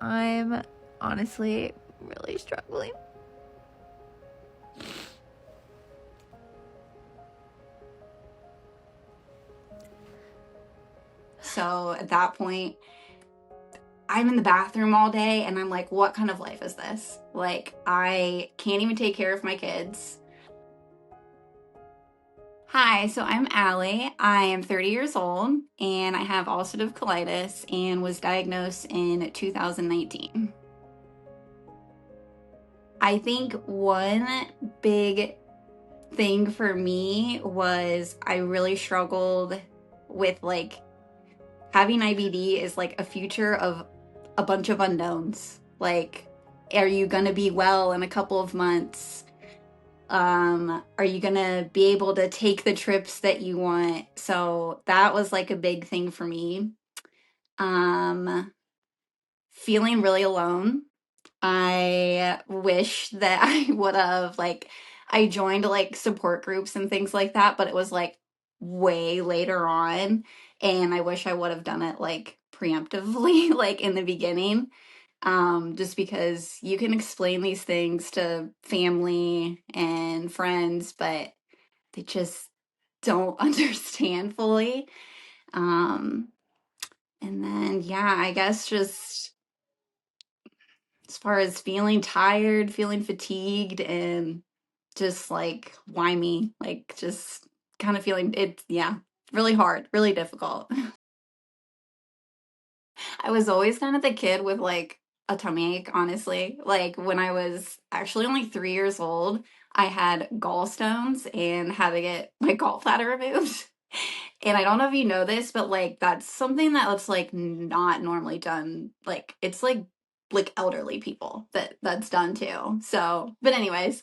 I'm honestly really struggling. So at that point, I'm in the bathroom all day and I'm like, what kind of life is this? Like, I can't even take care of my kids. Hi, so I'm Alli. I am 30 years old and I have ulcerative colitis and was diagnosed in 2019. I think one big thing for me was I really struggled with like having IBD is like a future of a bunch of unknowns. Like, are you going to be well in a couple of months? Are you going to be able to take the trips that you want? So that was like a big thing for me. Feeling really alone. I wish that I would have I joined like support groups and things like that, but it was like way later on, and I wish I would have done it like preemptively, like in the beginning. Just because you can explain these things to family and friends, but they just don't understand fully. Um, and then, yeah, I guess just as far as feeling tired, feeling fatigued, and just like why me? Like just kind of feeling it, yeah, really hard, really difficult. I was always kind of the kid with like a tummy ache, honestly. Like when I was actually only 3 years old, I had gallstones and had to get my gallbladder removed. And I don't know if you know this, but like that's something that's like not normally done. Like it's like elderly people that's done too. So, but anyways,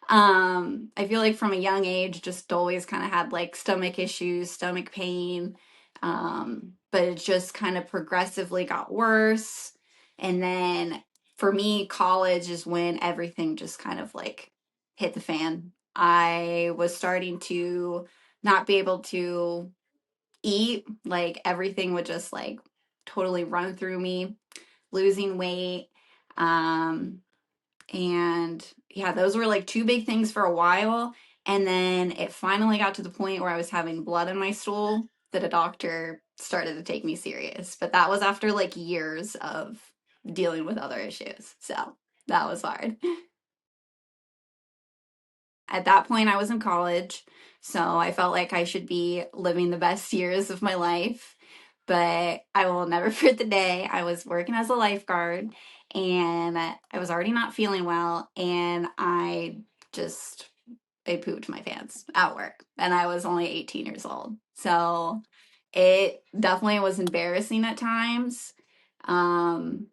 I feel like from a young age just always kind of had like stomach issues, stomach pain. But it just kind of progressively got worse. And then for me, college is when everything just kind of like hit the fan. I was starting to not be able to eat, like everything would just like totally run through me, losing weight. Um, and yeah, those were like two big things for a while. And then it finally got to the point where I was having blood in my stool that a doctor started to take me serious. But that was after like years of dealing with other issues. So that was hard. At that point, I was in college, so I felt like I should be living the best years of my life. But I will never forget the day I was working as a lifeguard and I was already not feeling well, and I pooped my pants at work, and I was only 18 years old. So it definitely was embarrassing at times. Um,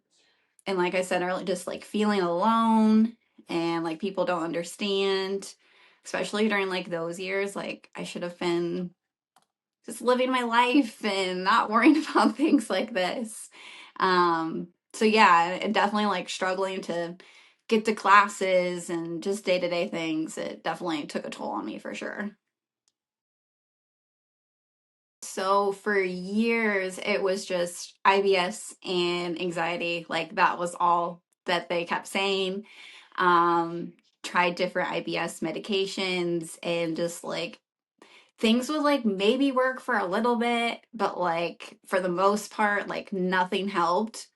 and like I said earlier, just like feeling alone and like people don't understand, especially during like those years. Like I should have been just living my life and not worrying about things like this. So yeah, and definitely like struggling to get to classes and just day-to-day things. It definitely took a toll on me for sure. So for years, it was just IBS and anxiety. Like that was all that they kept saying. Um, Tried different IBS medications and just like things would like maybe work for a little bit, but like for the most part, like nothing helped.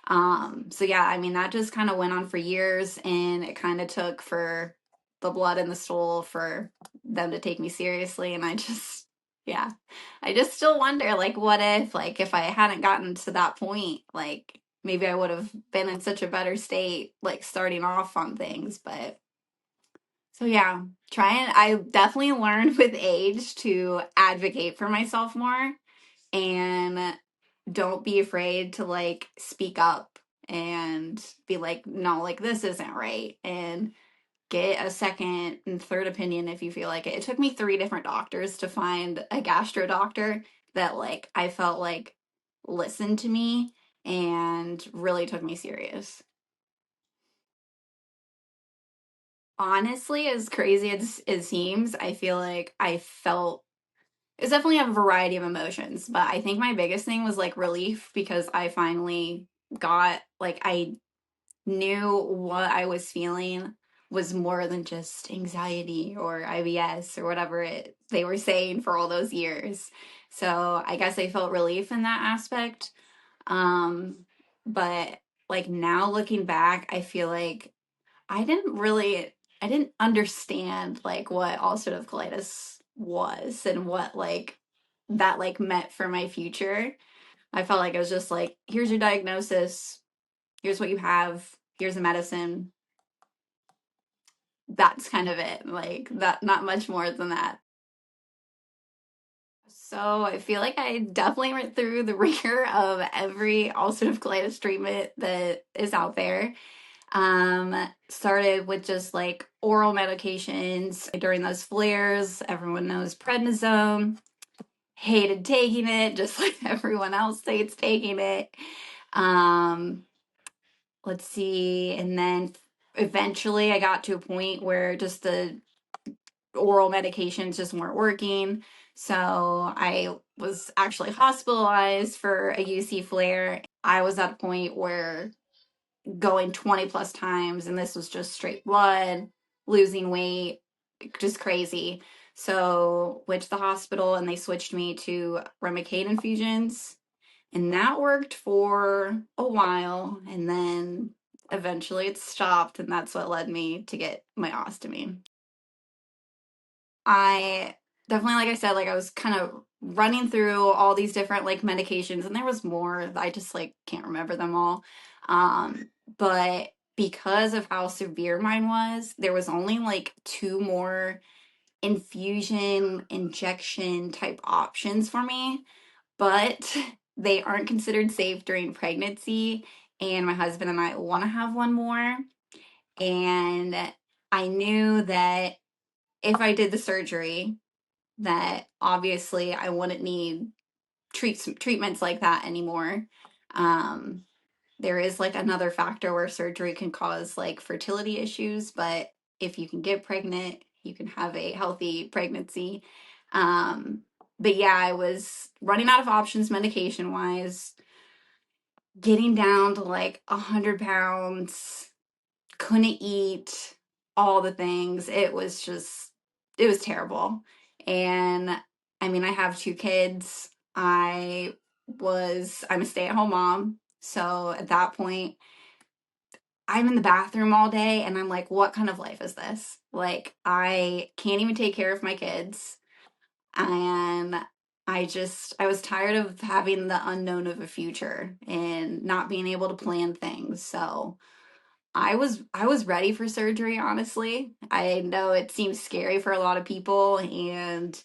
So yeah, I mean that just kind of went on for years, and it kind of took for the blood in the stool for them to take me seriously, and I just yeah. I just still wonder like what if I hadn't gotten to that point, like maybe I would have been in such a better state like starting off on things, but so yeah, I definitely learned with age to advocate for myself more and don't be afraid to like speak up and be like, no, like this isn't right. And get a second and third opinion if you feel like it. It took me 3 different doctors to find a gastro doctor that like I felt like listened to me and really took me serious. Honestly, as crazy as it seems, I feel like I felt it's definitely a variety of emotions, but I think my biggest thing was like relief because I finally got like I knew what I was feeling was more than just anxiety or IBS or whatever they were saying for all those years. So I guess I felt relief in that aspect. But like now looking back, I feel like I didn't understand like what ulcerative colitis was and what like that like meant for my future. I felt like it was just like, here's your diagnosis, here's what you have, here's the medicine. That's kind of it. Like that, not much more than that. So I feel like I definitely went through the ringer of every ulcerative colitis treatment that is out there. Started with just like oral medications during those flares. Everyone knows prednisone. Hated taking it, just like everyone else hates taking it. Um, let's see. And then eventually I got to a point where just the oral medications just weren't working. So I was actually hospitalized for a UC flare. I was at a point where going 20 plus times, and this was just straight blood, losing weight, just crazy. So went to the hospital and they switched me to Remicade infusions, and that worked for a while, and then eventually it stopped, and that's what led me to get my ostomy. I definitely, like I said, like I was kind of running through all these different like medications, and there was more. I just like can't remember them all. But because of how severe mine was, there was only like two more infusion injection type options for me, but they aren't considered safe during pregnancy. And my husband and I want to have one more. And I knew that if I did the surgery, that obviously I wouldn't need treatments like that anymore. Um, there is like another factor where surgery can cause like fertility issues, but if you can get pregnant, you can have a healthy pregnancy. Um, but yeah, I was running out of options medication wise, getting down to like 100 pounds, couldn't eat, all the things. It was terrible. And I mean, I have two kids. I'm a stay-at-home mom. So at that point, I'm in the bathroom all day and I'm like, what kind of life is this? Like, I can't even take care of my kids. And I was tired of having the unknown of a future and not being able to plan things. So I was ready for surgery, honestly. I know it seems scary for a lot of people and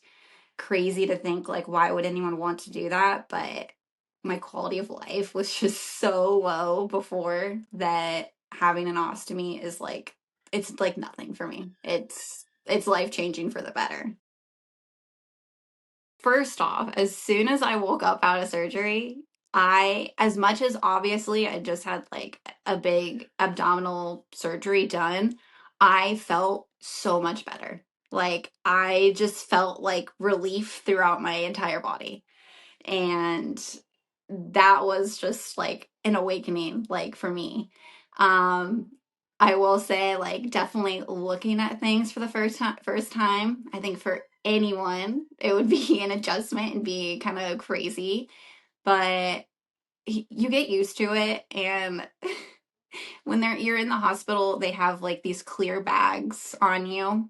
crazy to think like why would anyone want to do that, but my quality of life was just so low before that having an ostomy is like it's like nothing for me. It's life-changing for the better. First off, as soon as I woke up out of surgery, as much as obviously I just had like a big abdominal surgery done, I felt so much better. Like, I just felt like relief throughout my entire body. And that was just like an awakening, like for me. Um, I will say, like, definitely looking at things for the first time, I think for anyone, it would be an adjustment and be kind of crazy, but you get used to it. And when you're in the hospital, they have like these clear bags on you.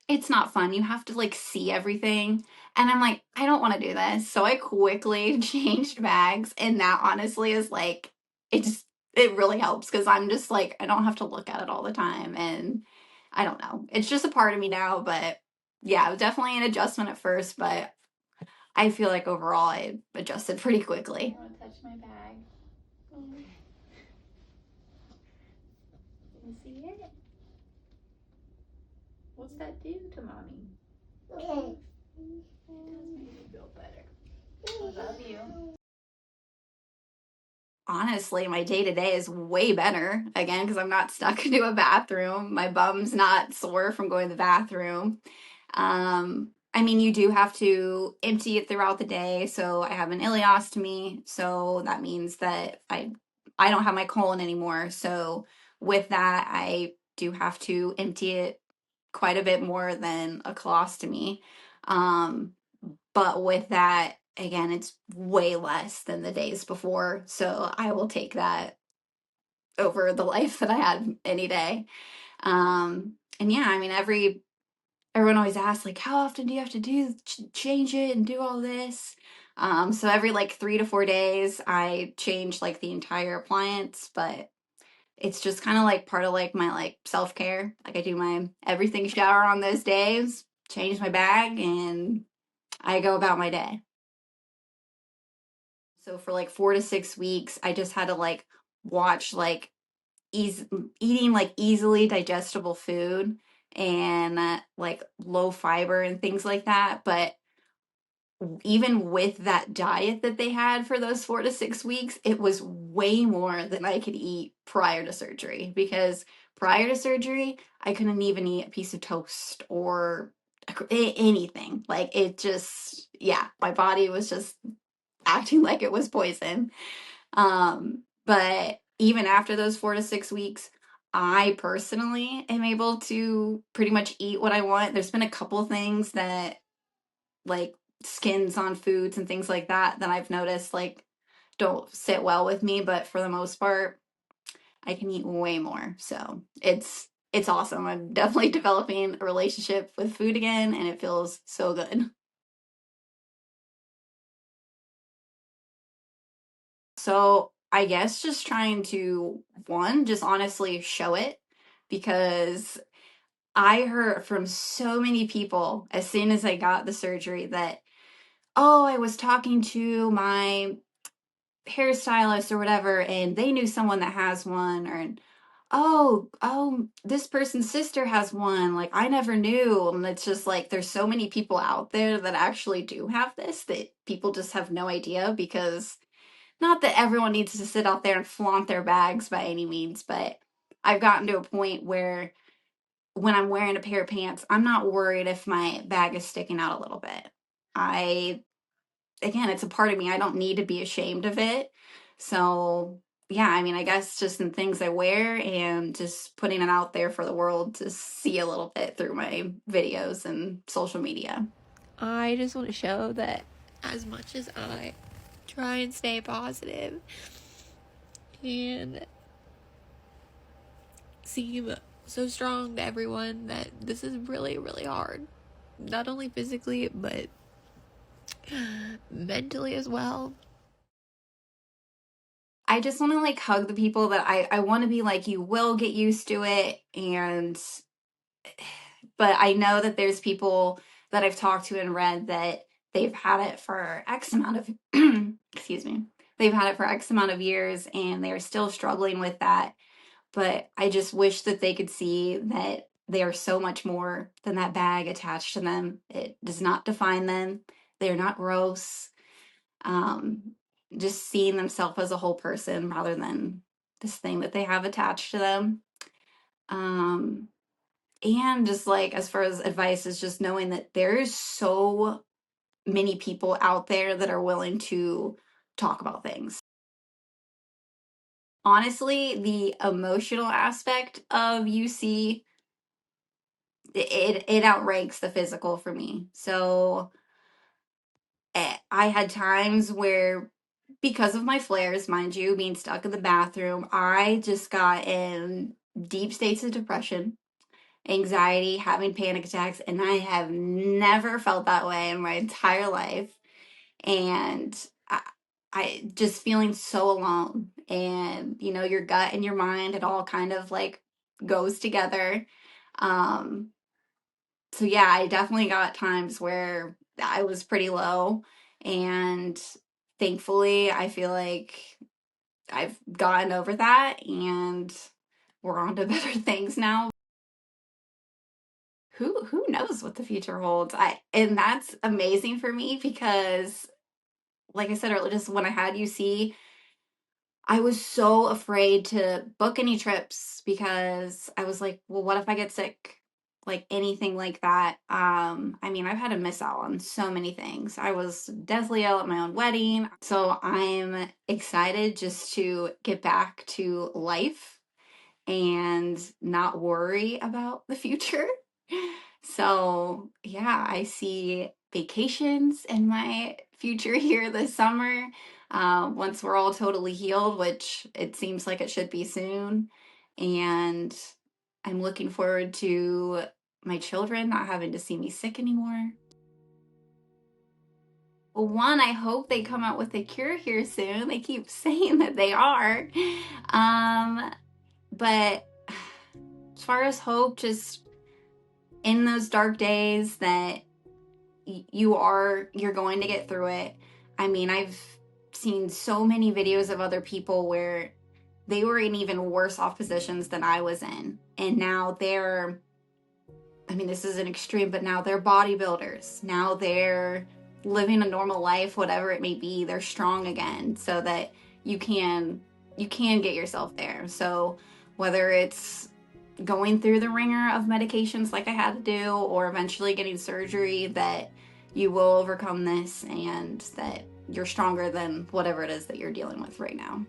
It's not fun. You have to like see everything. And I'm like, I don't want to do this. So I quickly changed bags. And that honestly is like, it really helps because I'm just like, I don't have to look at it all the time. And I don't know. It's just a part of me now. But yeah, it was definitely an adjustment at first. But I feel like overall I adjusted pretty quickly. You want to touch my bag? You see it? What's that do to mommy? Okay. It does make me feel better. I love you. Honestly, my day to day is way better again because I'm not stuck into a bathroom. My bum's not sore from going to the bathroom. I mean, you do have to empty it throughout the day. So I have an ileostomy. So that means that I I don't have my colon anymore. So with that, I do have to empty it quite a bit more than a colostomy. Um, but with that, again, it's way less than the days before. So I will take that over the life that I had any day. And yeah, I mean, everyone always asks, like, how often do you have to change it and do all this? So every like 3 to 4 days, I change like the entire appliance, but it's just kind of like part of like my like self-care. Like I do my everything shower on those days, change my bag, and I go about my day. So for like 4 to 6 weeks, I just had to like watch like ease eating like easily digestible food and like low fiber and things like that. But even with that diet that they had for those 4 to 6 weeks, it was way more than I could eat prior to surgery. Because prior to surgery, I couldn't even eat a piece of toast or anything. Like it just, yeah, my body was just acting like it was poison. But even after those 4 to 6 weeks, I personally am able to pretty much eat what I want. There's been a couple things that like skins on foods and things like that I've noticed like don't sit well with me, but for the most part, I can eat way more. So it's awesome. I'm definitely developing a relationship with food again, and it feels so good. So I guess just trying to, one, just honestly show it, because I heard from so many people as soon as I got the surgery that, oh, I was talking to my hairstylist or whatever, and they knew someone that has one, or this person's sister has one. Like I never knew. And it's just like there's so many people out there that actually do have this that people just have no idea, because not that everyone needs to sit out there and flaunt their bags by any means, but I've gotten to a point where when I'm wearing a pair of pants, I'm not worried if my bag is sticking out a little bit. I, again, it's a part of me. I don't need to be ashamed of it. So, yeah, I mean, I guess just in things I wear and just putting it out there for the world to see a little bit through my videos and social media. I just want to show that as much as I try and stay positive and seem so strong to everyone, that this is really, really hard. Not only physically, but mentally as well. I just want to like hug the people that I want to be like, you will get used to it. But I know that there's people that I've talked to and read that they've had it for X amount of, excuse me, they've had it for X amount of years and they're still struggling with that. But I just wish that they could see that they are so much more than that bag attached to them. It does not define them. They're not gross. Um, just seeing themselves as a whole person rather than this thing that they have attached to them. Um, and just like as far as advice is just knowing that there's so many people out there that are willing to talk about things. Honestly, the emotional aspect of UC, it outranks the physical for me. So I had times where, because of my flares, mind you, being stuck in the bathroom, I just got in deep states of depression, anxiety, having panic attacks, and I have never felt that way in my entire life. And I just feeling so alone. And, you know, your gut and your mind, it all kind of like goes together. Um, so yeah, I definitely got times where I was pretty low, and thankfully I feel like I've gotten over that and we're on to better things now. Who knows what the future holds? I and that's amazing for me because like I said earlier, just when I had UC, I was so afraid to book any trips because I was like, well, what if I get sick? like anything like that. I mean, I've had to miss out on so many things. I was deathly ill at my own wedding. So I'm excited just to get back to life and not worry about the future. So, yeah, I see vacations in my future here this summer. Once we're all totally healed, which it seems like it should be soon. And I'm looking forward to my children not having to see me sick anymore. Well, one, I hope they come out with a cure here soon. They keep saying that they are. But as far as hope, just in those dark days that you're going to get through it. I mean, I've seen so many videos of other people where they were in even worse off positions than I was in. And now they're, I mean, this is an extreme, but now they're bodybuilders. Now they're living a normal life, whatever it may be. They're strong again so that you can get yourself there. So whether it's going through the ringer of medications like I had to do, or eventually getting surgery, that you will overcome this and that you're stronger than whatever it is that you're dealing with right now.